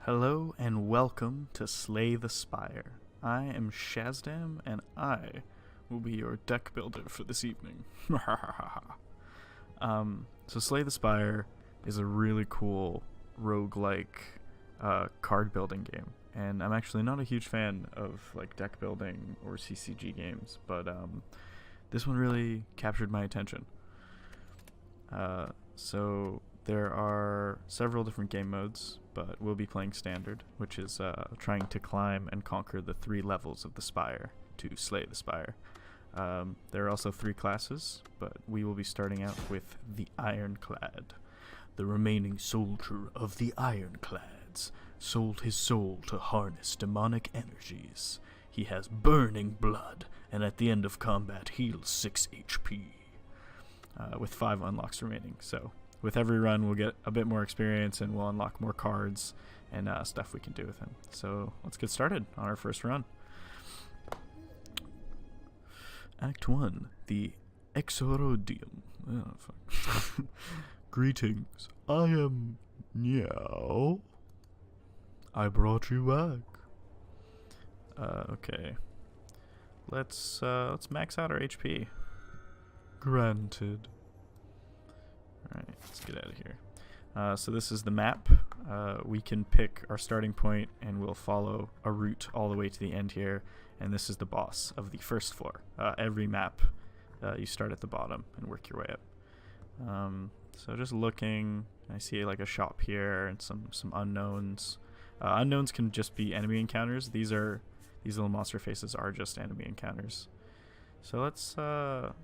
Hello and welcome to Slay the Spire. I am Shazdam and I will be your deck builder for this evening. So Slay the Spire is a really cool roguelike card building game. And I'm actually not a huge fan of like deck building or CCG games, but this one really captured my attention. So there are several different game modes, but we'll be playing standard, which is trying to climb and conquer the 3 levels of the Spire to slay the Spire. There are also 3 classes, but we will be starting out with the Ironclad. The remaining soldier of the Ironclads sold his soul to harness demonic energies. He has burning blood, and at the end of combat heals 6 HP, with 5 unlocks remaining. So with every run we'll get a bit more experience and we'll unlock more cards and stuff we can do with him. So let's get started on our first run. Act 1, the Exorodium. Oh, fuck. Greetings, I am Meow. I brought you back. Okay. Let's max out our HP. Granted. Alright, let's get out of here. So this is the map. We can pick our starting point and we'll follow a route all the way to the end here. And this is the boss of the first floor. Every map, you start at the bottom and work your way up. So just looking, I see like a shop here and some unknowns. Unknowns can just be enemy encounters. These little monster faces are just enemy encounters. So let's go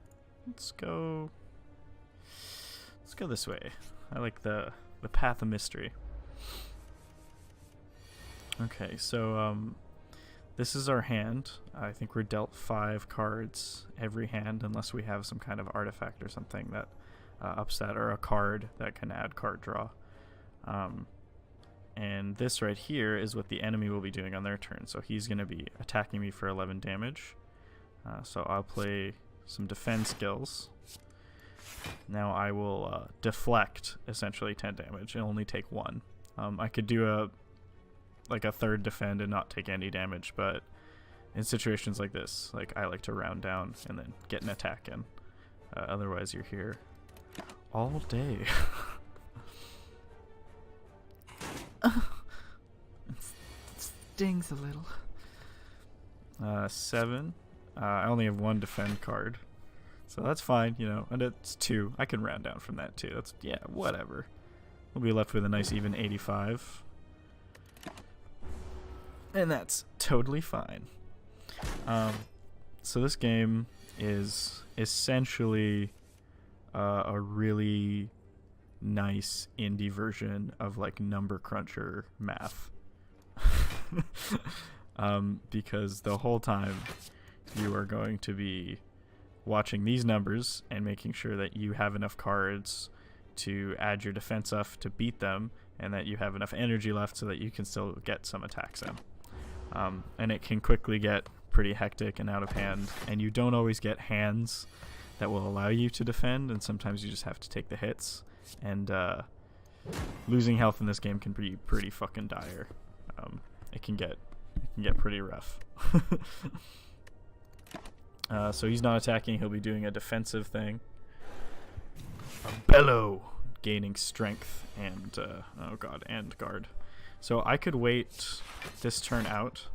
this way. I like the path of mystery. Okay, so this is our hand. I think we're dealt 5 cards every hand unless we have some kind of artifact or something that ups that, or a card that can add card draw. And this right here is what the enemy will be doing on their turn. So he's going to be attacking me for 11 damage. So I'll play some defense skills. Now I will deflect essentially 10 damage and only take 1. I could do a third defend and not take any damage, but in situations like this, like I like to round down and then get an attack in. Otherwise you're here all day. It stings a little. 7. I only have 1 defend card. So that's fine, you know, and it's 2. I can round down from that too. That's, yeah, whatever. We'll be left with a nice even 85. And that's totally fine. So this game is essentially a really nice indie version of like number cruncher math. Because the whole time you are going to be watching these numbers and making sure that you have enough cards to add your defense up to beat them, and that you have enough energy left so that you can still get some attacks in. And it can quickly get pretty hectic and out of hand, and you don't always get hands that will allow you to defend, and sometimes you just have to take the hits, and losing health in this game can be pretty fucking dire. It can get pretty rough. So he's not attacking, he'll be doing a defensive thing. A bellow, gaining strength and and guard. So I could wait this turn out,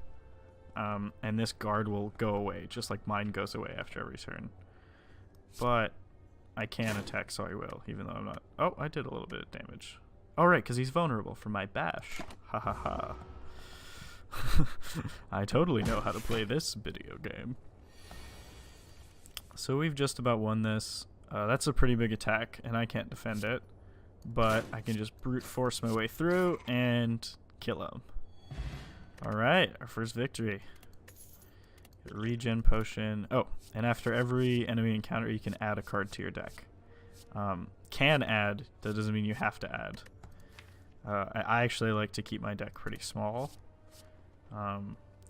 and this guard will go away, just like mine goes away after every turn. But I can attack, so I will, even though I'm not. Oh, I did a little bit of damage. Oh, right, because he's vulnerable for my bash. Ha ha ha. I totally know how to play this video game. So we've just about won this. That's a pretty big attack, and I can't defend it. But I can just brute force my way through and kill him. Alright, our first victory. Regen potion. Oh, and after every enemy encounter, you can add a card to your deck. Can add, that doesn't mean you have to add. I actually like to keep my deck pretty small.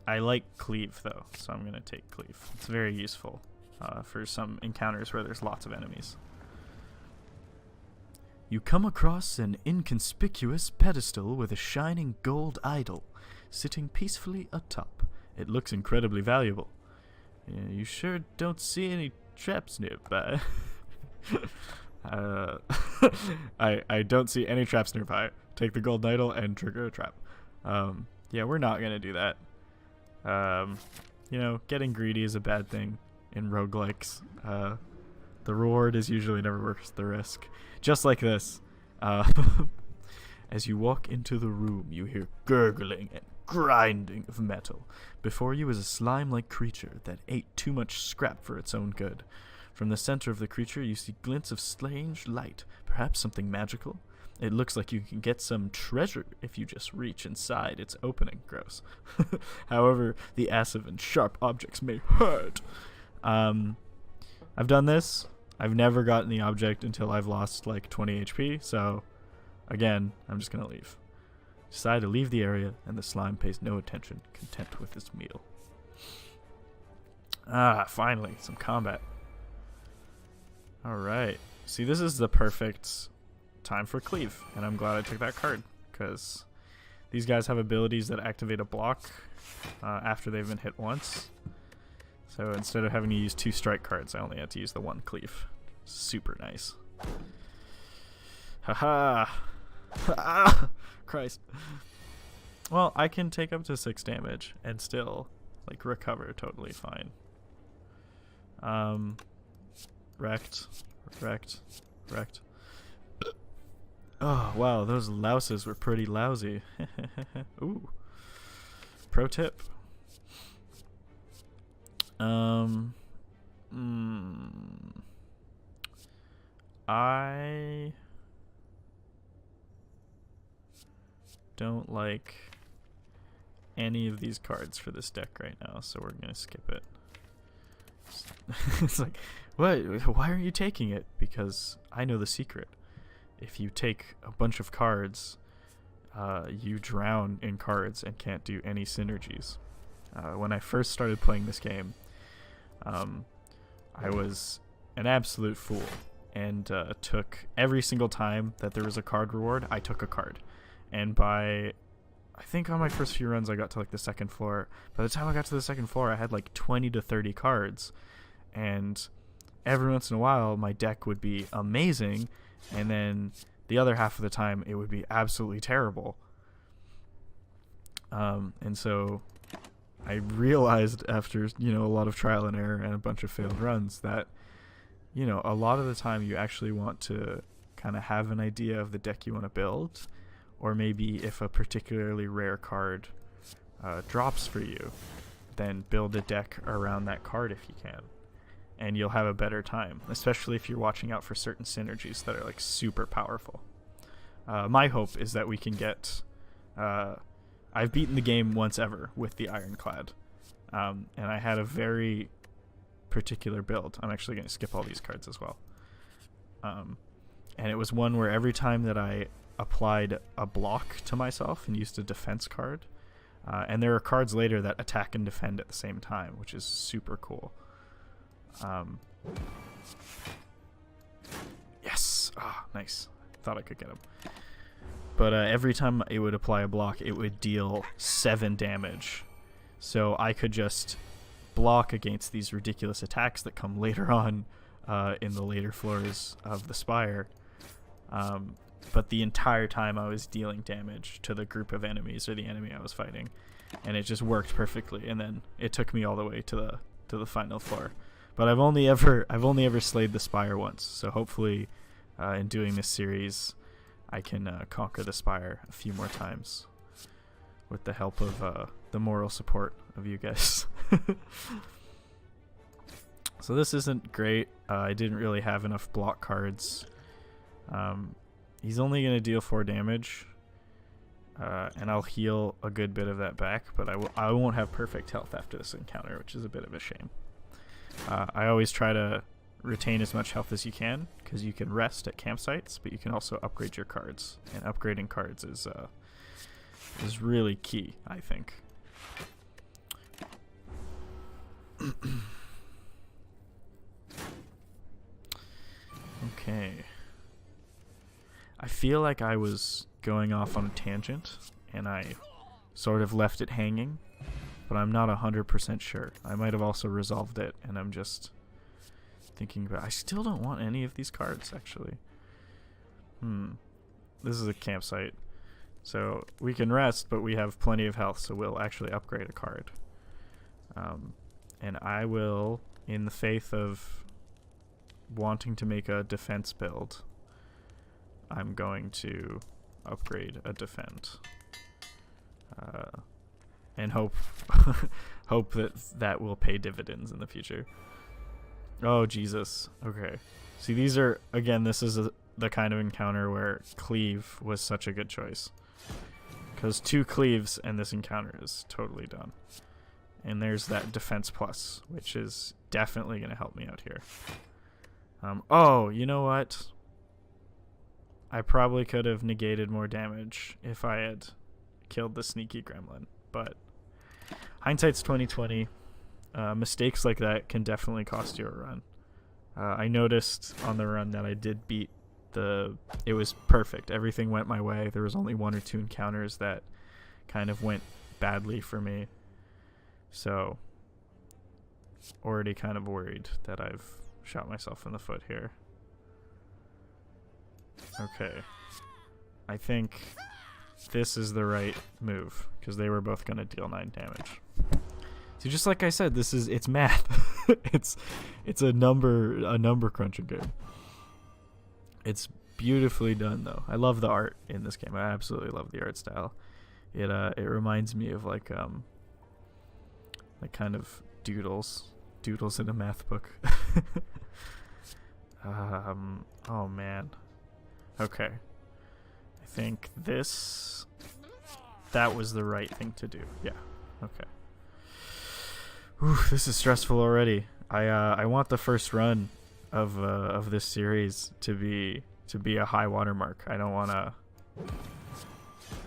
I like cleave though, so I'm going to take cleave. It's very useful for some encounters where there's lots of enemies. You come across an inconspicuous pedestal with a shining gold idol sitting peacefully atop. It looks incredibly valuable. Yeah, you sure don't see any traps nearby. I don't see any traps nearby. Take the gold idol and trigger a trap. Yeah, we're not gonna do that. You know, getting greedy is a bad thing in roguelikes. The reward is usually never worth the risk. Just like this. As you walk into the room, you hear gurgling and grinding of metal. Before you is a slime-like creature that ate too much scrap for its own good. From the center of the creature, you see glints of strange light, perhaps something magical. It looks like you can get some treasure if you just reach inside its opening. Gross. However, the acid and sharp objects may hurt. I've done this. I've never gotten the object until I've lost like 20 HP, so again, I'm just gonna leave. Decide to leave the area, and the slime pays no attention, content with its meal. Finally, some combat. Alright. See, this is the perfect time for cleave, and I'm glad I took that card, because these guys have abilities that activate a block after they've been hit once. So instead of having to use 2 strike cards, I only had to use the 1 cleave. Super nice. Haha! Christ. Well, I can take up to 6 damage and still, like, recover totally fine. Wrecked. Oh, wow, those louses were pretty lousy. Ooh. Pro tip. I don't like any of these cards for this deck right now, so we're gonna skip it. It's like, what? Why are you taking it? Because I know the secret. If you take a bunch of cards, you drown in cards and can't do any synergies. When I first started playing this game, I was an absolute fool and took every single time that there was a card reward, I took a card. And I think on my first few runs I got to like the 2nd floor. By the time I got to the 2nd floor, I had like 20 to 30 cards. And every once in a while, my deck would be amazing, and then the other half of the time, it would be absolutely terrible. And so I realized after, you know, a lot of trial and error and a bunch of failed runs that, you know, a lot of the time you actually want to kind of have an idea of the deck you want to build, or maybe if a particularly rare card drops for you, then build a deck around that card if you can, and you'll have a better time, especially if you're watching out for certain synergies that are like super powerful. My hope is that we can get I've beaten the game once ever with the Ironclad, and I had a very particular build. I'm actually going to skip all these cards as well. And it was one where every time that I applied a block to myself and used a defense card, and there are cards later that attack and defend at the same time, which is super cool. Yes! Nice. Thought I could get him. But every time it would apply a block, it would deal 7 damage. So I could just block against these ridiculous attacks that come later on in the later floors of the Spire. But the entire time I was dealing damage to the group of enemies or the enemy I was fighting. And it just worked perfectly. And then it took me all the way to the final floor. But I've only ever slayed the Spire once. So hopefully in doing this series, I can conquer the Spire a few more times with the help of the moral support of you guys. So this isn't great. I didn't really have enough block cards. He's only going to deal 4 damage, and I'll heal a good bit of that back, but I won't have perfect health after this encounter, which is a bit of a shame. I always try to retain as much health as you can, because you can rest at campsites, but you can also upgrade your cards, and upgrading cards is really key, I think. Okay. I feel like I was going off on a tangent, and I sort of left it hanging, but I'm not 100% sure. I might have also resolved it, and I'm just thinking about... I still don't want any of these cards, actually. This is a campsite. So we can rest, but we have plenty of health, so we'll actually upgrade a card. And I will, in the faith of wanting to make a defense build, I'm going to upgrade a defend. And hope hope that will pay dividends in the future. Oh, Jesus. Okay. See, these are, again, this is the kind of encounter where cleave was such a good choice. Because 2 cleaves and this encounter is totally done. And there's that defense plus, which is definitely going to help me out here. Oh, you know what? I probably could have negated more damage if I had killed the sneaky gremlin. But hindsight's 2020. Mistakes like that can definitely cost you a run. I noticed on the run that I did beat it was perfect. Everything went my way. There was only 1 or 2 encounters that kind of went badly for me. So, already kind of worried that I've shot myself in the foot here. Okay. I think this is the right move, because they were both going to deal 9 damage. So just like I said, it's math. it's a number crunching game. It's beautifully done, though. I love the art in this game. I absolutely love the art style. It reminds me of like kind of doodles in a math book. Oh man. Okay. I think that was the right thing to do. Yeah. Okay. Whew, this is stressful already. I want the first run of this series to be a high watermark. I don't want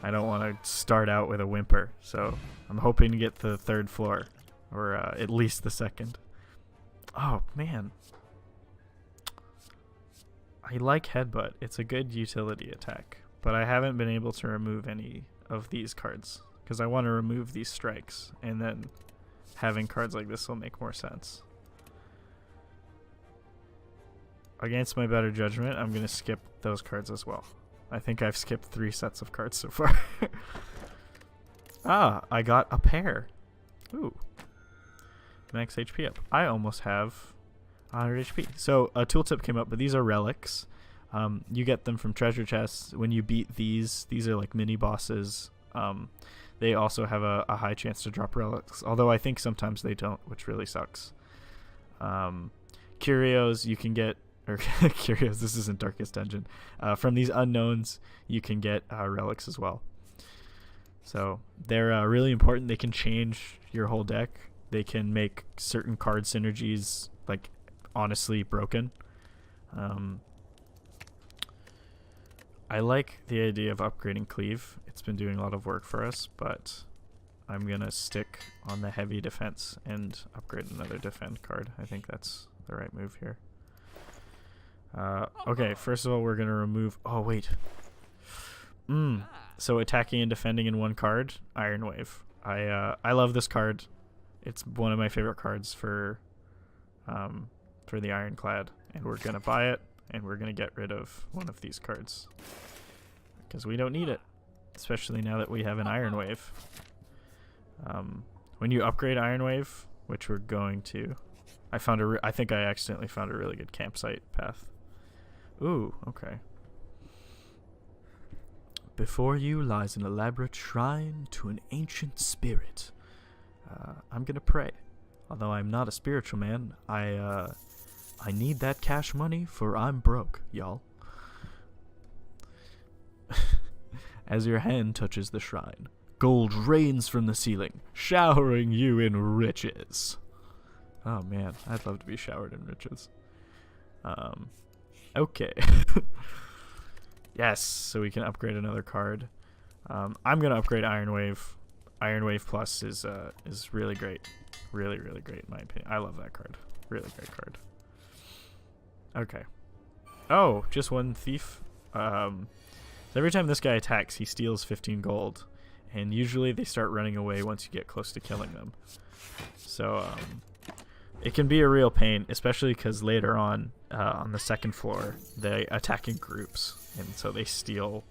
to start out with a whimper. So I'm hoping to get the 3rd floor, or at least the 2nd. Oh man, I like Headbutt. It's a good utility attack, but I haven't been able to remove any of these cards because I want to remove these strikes, and then having cards like this will make more sense. Against my better judgment, I'm going to skip those cards as well. I think I've skipped 3 sets of cards so far. I got a pair. Ooh. Max HP up. I almost have 100 HP. So a tooltip came up, but these are relics. You get them from treasure chests. When you beat these are like mini bosses. They also have a high chance to drop relics, although I think sometimes they don't, which really sucks. Curios you can get, or curios, this isn't Darkest Dungeon. From these unknowns, you can get relics as well. So they're really important. They can change your whole deck. They can make certain card synergies, like, honestly broken. I like the idea of upgrading Cleave. It's been doing a lot of work for us, but I'm going to stick on the heavy defense and upgrade another defend card. I think that's the right move here. Okay, first of all, we're going to remove... Oh, wait. So attacking and defending in 1 card, Iron Wave. I love this card. It's one of my favorite cards for the Ironclad, and we're going to buy it, and we're going to get rid of one of these cards because we don't need it, especially now that we have an Iron Wave. When you upgrade Iron Wave, which we're going to, I think I accidentally found a really good campsite path. Ooh, okay. Before you lies an elaborate shrine to an ancient spirit. I'm gonna pray. Although I'm not a spiritual man, I need that cash money, for I'm broke, y'all. As your hand touches the shrine, gold rains from the ceiling, showering you in riches. Oh man, I'd love to be showered in riches. Okay. Yes, so we can upgrade another card. I'm gonna upgrade Iron Wave. Iron Wave Plus is really great. Really, really great in my opinion. I love that card. Really great card. Okay. Oh, just 1 thief? So every time this guy attacks, he steals 15 gold, and usually they start running away once you get close to killing them. So it can be a real pain, especially because later on the second floor, they attack in groups, and so they steal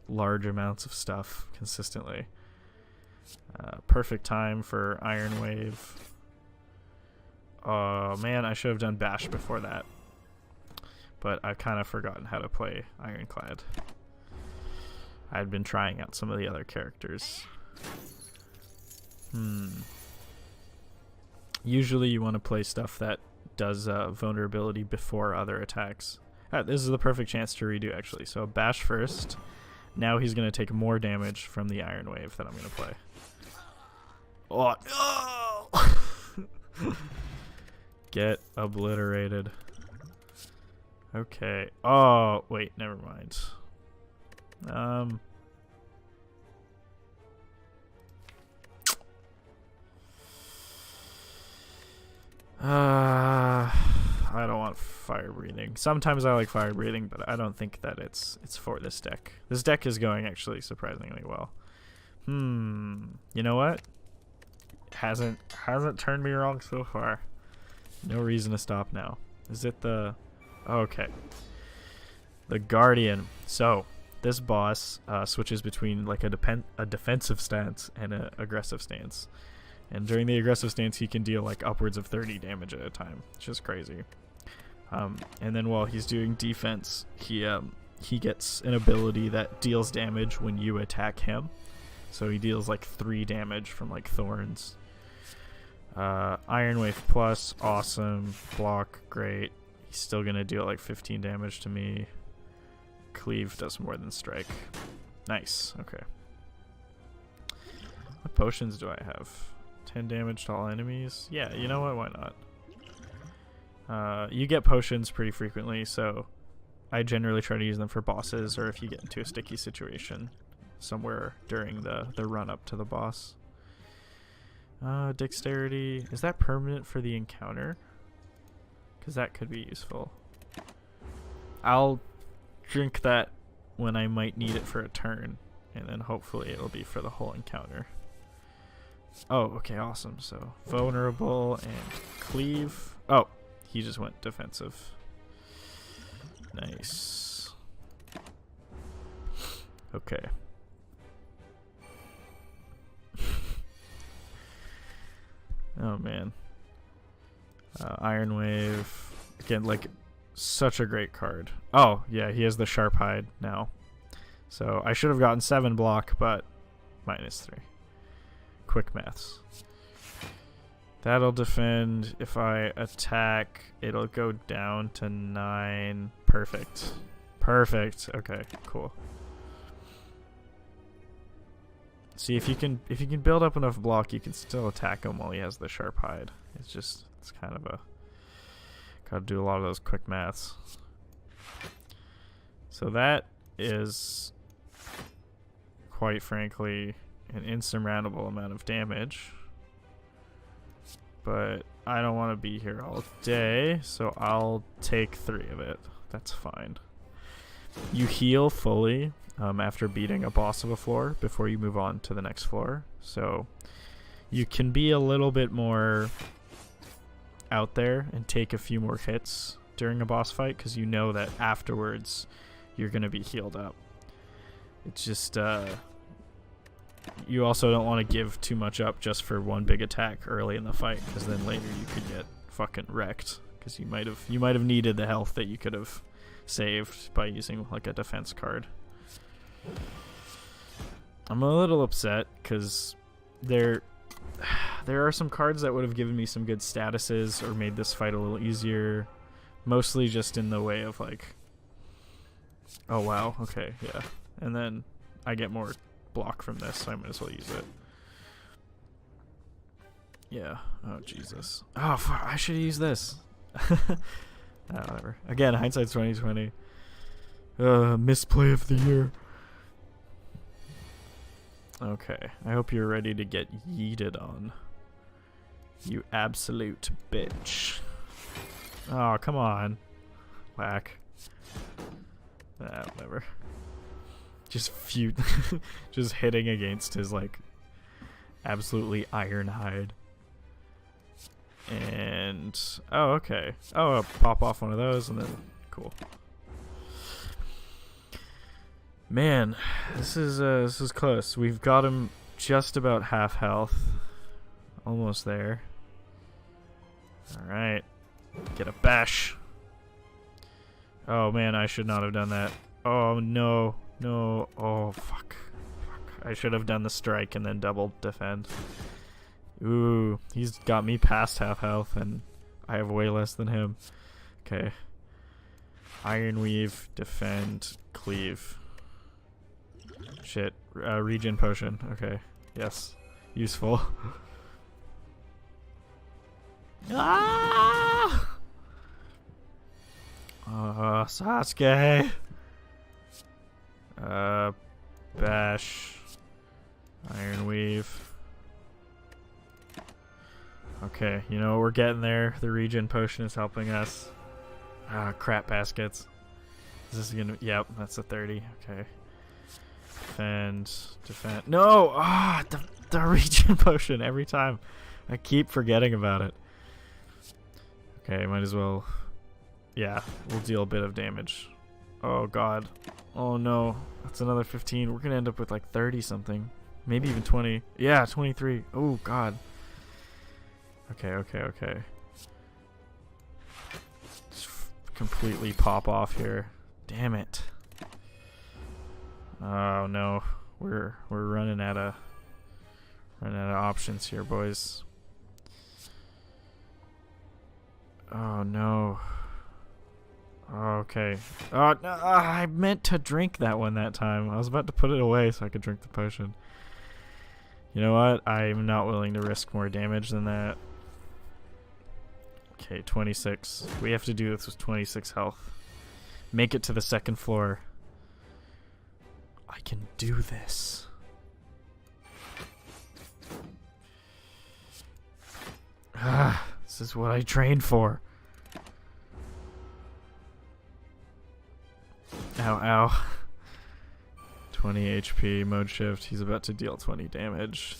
large amounts of stuff consistently. Perfect time for Iron Wave. Oh man, I should have done Bash before that, but I've kind of forgotten how to play Ironclad. I'd been trying out some of the other characters. Usually you want to play stuff that does vulnerability before other attacks. This is the perfect chance to redo, actually. So Bash first. Now he's going to take more damage from the Iron Wave that I'm going to play. Oh, no! Get obliterated. Okay. Oh, wait, never mind. I don't want fire breathing. Sometimes I like fire breathing, but I don't think that it's for this deck. This deck is going actually surprisingly well. You know what? Hasn't turned me wrong so far. No reason to stop now. Is it the... Okay. The Guardian. So, this boss switches between like a defensive stance and an aggressive stance. And during the aggressive stance, he can deal like upwards of 30 damage at a time, which is crazy. And then while he's doing defense, he gets an ability that deals damage when you attack him. So he deals like 3 damage from like thorns. Iron Wave Plus, awesome. Block, great. He's still gonna deal like 15 damage to me. Cleave does more than strike. Nice, okay. What potions do I have? 10 damage to all enemies? Yeah, you know what, why not? You get potions pretty frequently, so I generally try to use them for bosses or if you get into a sticky situation somewhere during the run up to the boss. Dexterity, is that permanent for the encounter? Because that could be useful. I'll drink that when I might need it for a turn, and then hopefully it'll be for the whole encounter. Oh, okay, awesome. So vulnerable and cleave. Oh, he just went defensive. Nice. Okay. Oh man. Iron Wave. Again, like, such a great card. Oh, yeah, he has the Sharp Hide now. So I should have gotten 7 block, but -3. Quick maths. That'll defend. If I attack, it'll go down to 9. Perfect. Perfect. Okay, cool. See, if you can build up enough block, you can still attack him while he has the Sharp Hide. It's kind of a... Gotta do a lot of those quick maths. So that is, quite frankly, an insurmountable amount of damage. But I don't want to be here all day, so I'll take 3 of it. That's fine. You heal fully after beating a boss of a floor before you move on to the next floor. So you can be a little bit more out there and take a few more hits during a boss fight because you know that afterwards you're going to be healed up. It's just you also don't want to give too much up just for one big attack early in the fight, because then later you could get fucking wrecked because you might have needed the health that you could have saved by using like a defense card. I'm a little upset because there are some cards that would have given me some good statuses or made this fight a little easier, mostly just in the way of like, oh wow, okay, yeah, and then I get more block from this, so I might as well use it. Yeah. Oh Jesus. Oh fuck, I should use this. Whatever. Again, hindsight's 2020. Misplay of the year. Okay, I hope you're ready to get yeeted on. You absolute bitch. Oh, come on. Whack. Whatever. Just just hitting against his like absolutely iron hide. And oh, okay. Oh, I'll pop off one of those and then cool. Man, this is close. We've got him just about half health. Almost there. Alright. Get a bash. Oh man, I should not have done that. Oh no. No. Oh fuck. I should have done the strike and then double defend. Ooh, he's got me past half health and I have way less than him. Okay. Iron Weave, defend, cleave. Shit. Regen potion. Okay. Yes. Useful. Ah! Sasuke. Bash. Iron Weave. Okay, you know, we're getting there. The regen potion is helping us. Crap baskets. Is this gonna... Yep, that's a 30. Okay. Defend. No! The regen potion every time. I keep forgetting about it. Okay, might as well... Yeah, we'll deal a bit of damage. Oh god. Oh no. That's another 15. We're gonna end up with like 30 something. Maybe even 20. Yeah, 23. Oh god. Okay. Just completely pop off here. Damn it. Oh no. We're running out of options here, boys. Oh no. Okay. Oh no, I meant to drink that one that time. I was about to put it away so I could drink the potion. You know what? I'm not willing to risk more damage than that. Okay, 26. We have to do this with 26 health. Make it to the second floor. I can do this. This is what I trained for. Ow, ow. 20 HP, mode shift. He's about to deal 20 damage.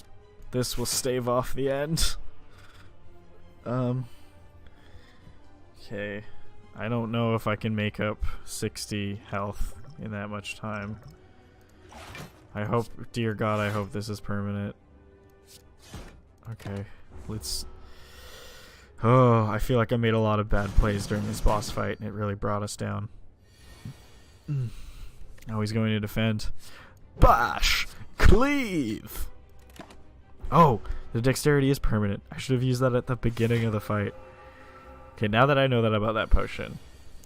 This will stave off the end. Okay. I don't know if I can make up 60 health in that much time. I hope, dear God, I hope this is permanent. Okay, let's... Oh, I feel like I made a lot of bad plays during this boss fight and it really brought us down. Now he's going to defend. Bash! Cleave! Oh, the dexterity is permanent. I should have used that at the beginning of the fight. Okay, now that I know that about that potion,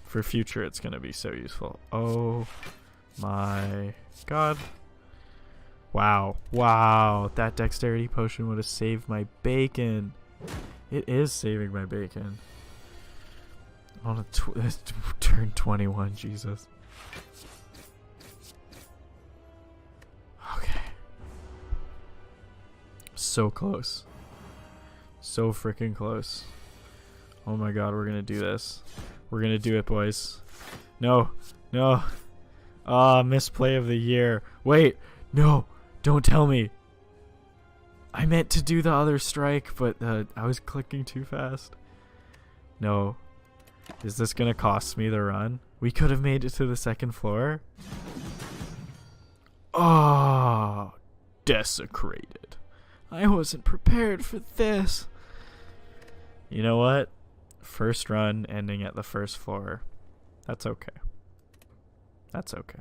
for future it's going to be so useful. Oh my god. Wow. Wow. That dexterity potion would have saved my bacon. It is saving my bacon. On a turn 21, Jesus. Okay. So close. So freaking close. Oh my god, we're gonna do this. We're gonna do it, boys. No. No. Misplay of the year. Wait. No. Don't tell me. I meant to do the other strike, but I was clicking too fast. No. Is this gonna cost me the run? We could have made it to the second floor. Oh, desecrated. I wasn't prepared for this. You know what? First run ending at the first floor. That's okay. That's okay.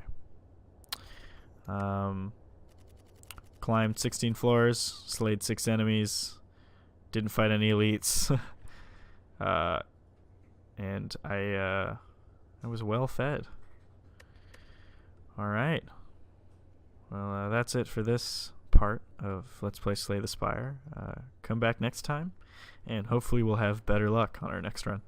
Climbed 16 floors, slayed 6 enemies, didn't fight any elites. And I was well fed. Alright. Well, that's it for this part of Let's Play Slay the Spire. Come back next time, and hopefully we'll have better luck on our next run.